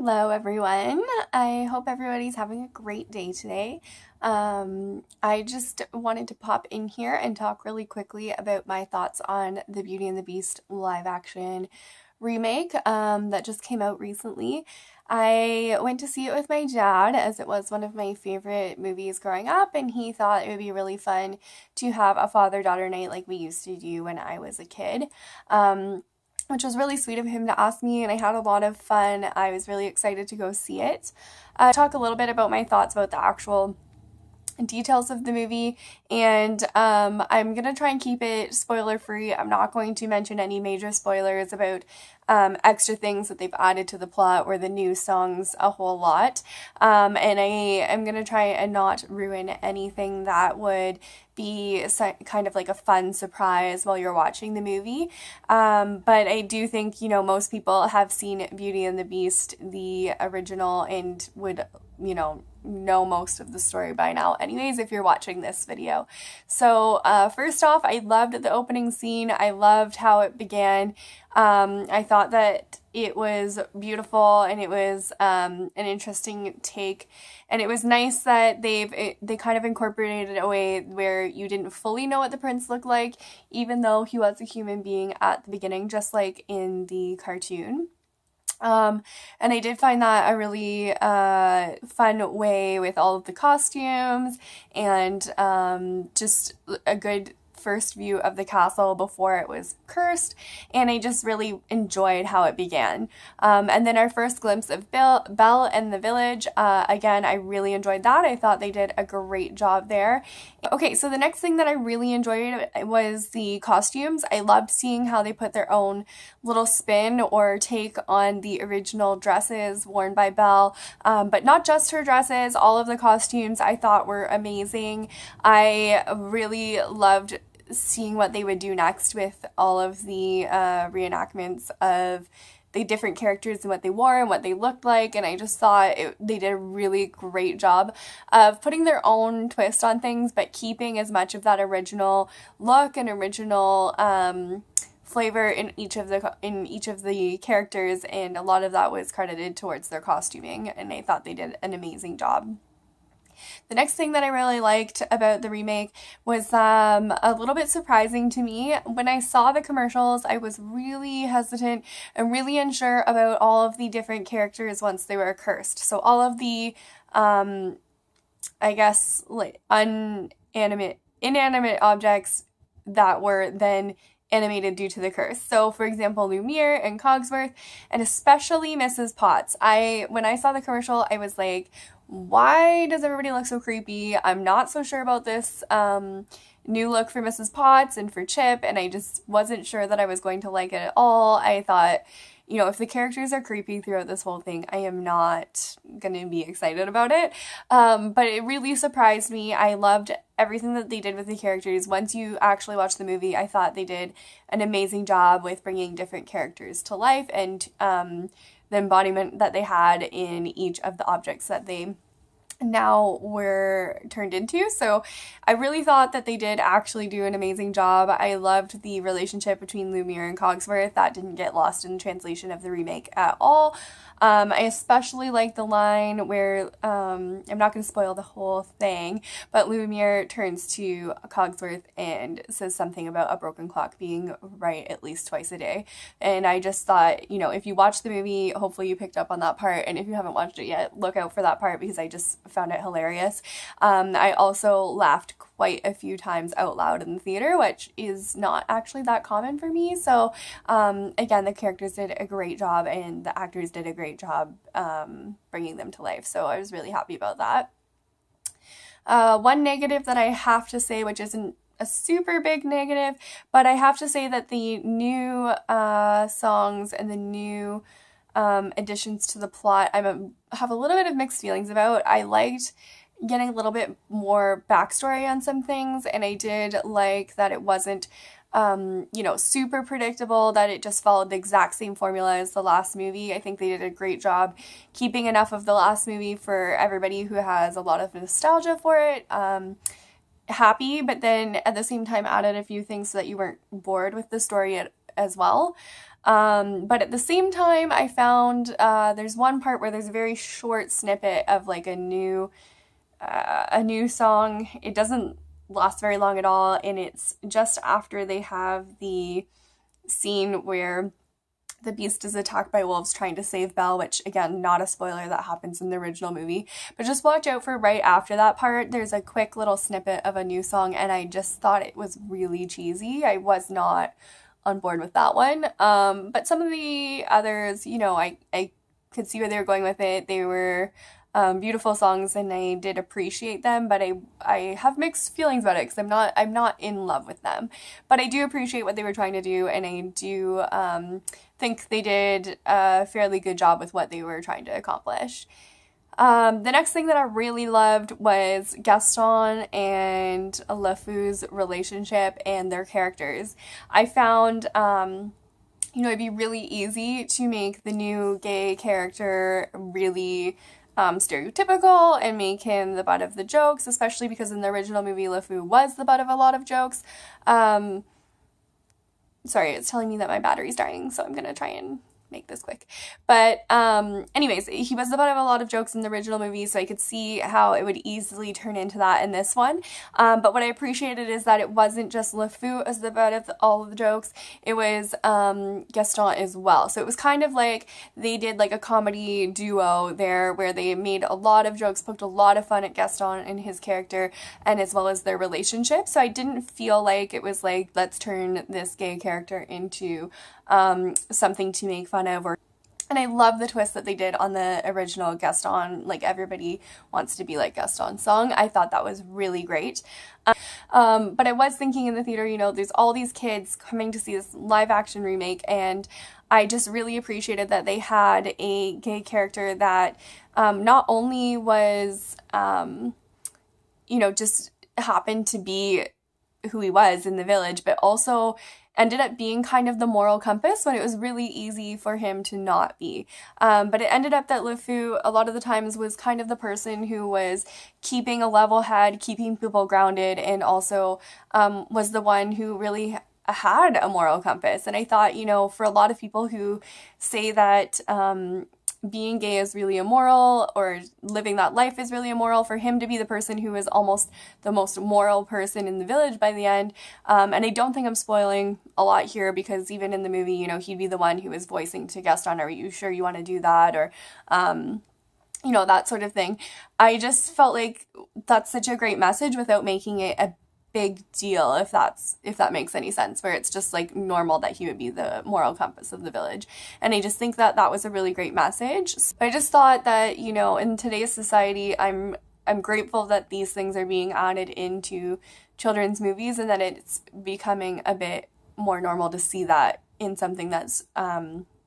Hello, everyone. I hope everybody's having a great day today. I just wanted to pop in here and talk really quickly about my thoughts on the Beauty and the Beast live action remake that just came out recently. I went to see it with my dad as it was one of my favorite movies growing up, and he thought it would be really fun to have a father-daughter night like we used to do when I was a kid. Which was really sweet of him to ask me, and I had a lot of fun. I was really excited to go see it. Talk a little bit about my thoughts about the actual details of the movie, and I'm gonna try and keep it spoiler free. I'm not going to mention any major spoilers about extra things that they've added to the plot or the new songs a whole lot, and I am gonna try and not ruin anything that would be kind of like a fun surprise while you're watching the movie. But I do think, most people have seen Beauty and the Beast, the original, and would, know most of the story by now anyways if you're watching this video. So first off, I loved the opening scene. I loved how it began. I thought that it was beautiful, and it was an interesting take, and it was nice that they kind of incorporated a way where you didn't fully know what the prince looked like, even though he was a human being at the beginning, just like in the cartoon. And I did find that a really fun way with all of the costumes, and just a good first view of the castle before it was cursed, and I just really enjoyed how it began. And then our first glimpse of Belle and the village, again, I really enjoyed that. I thought they did a great job there. Okay, so the next thing that I really enjoyed was the costumes. I loved seeing how they put their own little spin or take on the original dresses worn by Belle, but not just her dresses. All of the costumes I thought were amazing. I really loved seeing what they would do next with all of the reenactments of the different characters and what they wore and what they looked like, and I just thought they did a really great job of putting their own twist on things, but keeping as much of that original look and original flavor in each of the characters, and a lot of that was credited towards their costuming, and I thought they did an amazing job. The next thing that I really liked about the remake was a little bit surprising to me. When I saw the commercials, I was really hesitant and really unsure about all of the different characters once they were cursed. So all of the, I guess, like inanimate objects that were then animated due to the curse. So, for example, Lumiere and Cogsworth, and especially Mrs. Potts. When I saw the commercial, I was like, why does everybody look so creepy? I'm not so sure about this new look for Mrs. Potts and for Chip, and I just wasn't sure that I was going to like it at all. I thought, if the characters are creepy throughout this whole thing, I am not going to be excited about it. But it really surprised me. I loved everything that they did with the characters. Once you actually watch the movie, I thought they did an amazing job with bringing different characters to life, and the embodiment that they had in each of the objects that they now were turned into. So I really thought that they did actually do an amazing job. I loved the relationship between Lumiere and Cogsworth. That didn't get lost in the translation of the remake at all. I especially like the line where, I'm not going to spoil the whole thing, but Lumiere turns to Cogsworth and says something about a broken clock being right at least twice a day. And I just thought, if you watch the movie, hopefully you picked up on that part. And if you haven't watched it yet, look out for that part because I just found it hilarious. I also laughed quite a few times out loud in the theater, which is not actually that common for me. So again, the characters did a great job, and the actors did a great job bringing them to life. So I was really happy about that. One negative that I have to say, which isn't a super big negative, but I have to say that the new songs and the new additions to the plot have a little bit of mixed feelings about. I liked getting a little bit more backstory on some things, and I did like that it wasn't super predictable, that it just followed the exact same formula as the last movie. I think they did a great job keeping enough of the last movie for everybody who has a lot of nostalgia for it happy, but then at the same time added a few things so that you weren't bored with the story as well. But at the same time, I found there's one part where there's a very short snippet of like a new song. It doesn't last very long at all, and it's just after they have the scene where the Beast is attacked by wolves trying to save Belle, which again, not a spoiler, that happens in the original movie. But just watch out for right after that part. There's a quick little snippet of a new song, and I just thought it was really cheesy. I was not on board with that one. But some of the others, I could see where they were going with it. They were beautiful songs, and I did appreciate them, but I have mixed feelings about it because I'm not in love with them. But I do appreciate what they were trying to do, and I do think they did a fairly good job with what they were trying to accomplish. The next thing that I really loved was Gaston and LeFou's relationship and their characters. I found it'd be really easy to make the new gay character really stereotypical and make him the butt of the jokes, especially because in the original movie, LeFou was the butt of a lot of jokes. Sorry, it's telling me that my battery's dying, so I'm gonna try and make this quick. But anyways, he was the butt of a lot of jokes in the original movie, so I could see how it would easily turn into that in this one. But what I appreciated is that it wasn't just LeFou as the butt of all of the jokes, it was Gaston as well. So it was kind of like they did like a comedy duo there where they made a lot of jokes, poked a lot of fun at Gaston and his character, and as well as their relationship. So I didn't feel like it was like, let's turn this gay character into something to make fun of. And I love the twist that they did on the original Gaston, like everybody wants to be like Gaston song. I thought that was really great. But I was thinking in the theater, there's all these kids coming to see this live action remake, and I just really appreciated that they had a gay character that not only was, just happened to be who he was in the village, but also ended up being kind of the moral compass when it was really easy for him to not be. But it ended up that LeFou a lot of the times was kind of the person who was keeping a level head, keeping people grounded, and also was the one who really had a moral compass. And I thought, for a lot of people who say that being gay is really immoral or living that life is really immoral, for him to be the person who is almost the most moral person in the village by the end. And I don't think I'm spoiling a lot here because even in the movie, he'd be the one who is voicing to Gaston, are you sure you want to do that? Or, that sort of thing. I just felt like that's such a great message without making it a big deal, if that makes any sense, where it's just like normal that he would be the moral compass of the village. And I just think that that was a really great message. So I just thought that, in today's society, I'm grateful that these things are being added into children's movies and that it's becoming a bit more normal to see that in something that's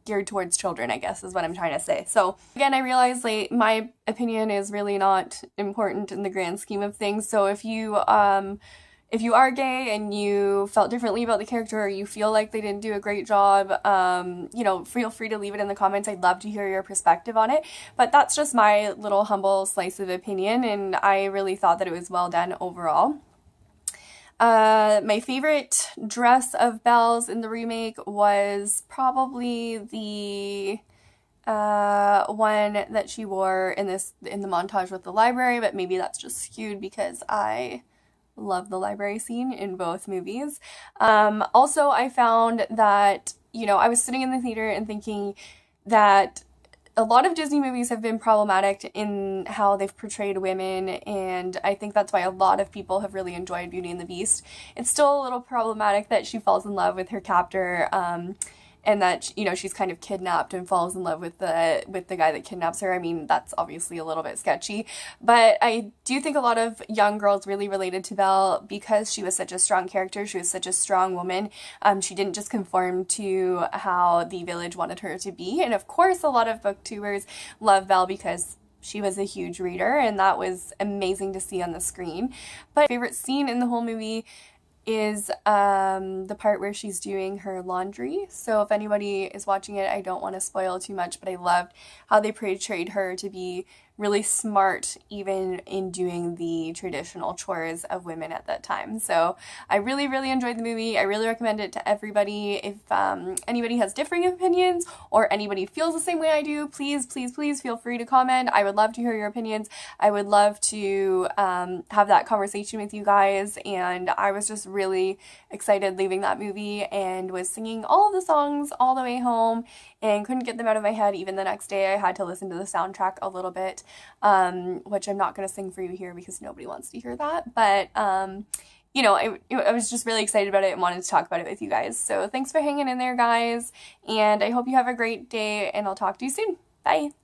geared towards children, I guess is what I'm trying to say. So again, I realize like my opinion is really not important in the grand scheme of things. So if you are gay and you felt differently about the character or you feel like they didn't do a great job, feel free to leave it in the comments. I'd love to hear your perspective on it. But that's just my little humble slice of opinion, and I really thought that it was well done overall. My favorite dress of Belle's in the remake was probably the one that she wore in the montage with the library, but maybe that's just skewed because I love the library scene in both movies. Also, I found that, I was sitting in the theater and thinking that a lot of Disney movies have been problematic in how they've portrayed women, and I think that's why a lot of people have really enjoyed Beauty and the Beast. It's still a little problematic that she falls in love with her captor, and that, she's kind of kidnapped and falls in love with the guy that kidnaps her. I mean, that's obviously a little bit sketchy, but I do think a lot of young girls really related to Belle because she was such a strong character. She was such a strong woman. She didn't just conform to how the village wanted her to be. And of course, a lot of booktubers love Belle because she was a huge reader, and that was amazing to see on the screen. But my favorite scene in the whole movie is the part where she's doing her laundry. So if anybody is watching it, I don't want to spoil too much, but I loved how they portrayed her to be really smart even in doing the traditional chores of women at that time. So I really, really enjoyed the movie. I really recommend it to everybody. If anybody has differing opinions or anybody feels the same way I do, please, please, please feel free to comment. I would love to hear your opinions. I would love to have that conversation with you guys. And I was just really excited leaving that movie and was singing all of the songs all the way home and couldn't get them out of my head. Even the next day I had to listen to the soundtrack a little bit, which I'm not going to sing for you here because nobody wants to hear that. But you know, I was just really excited about it and wanted to talk about it with you guys. So thanks for hanging in there, guys, and I hope you have a great day, and I'll talk to you soon. Bye!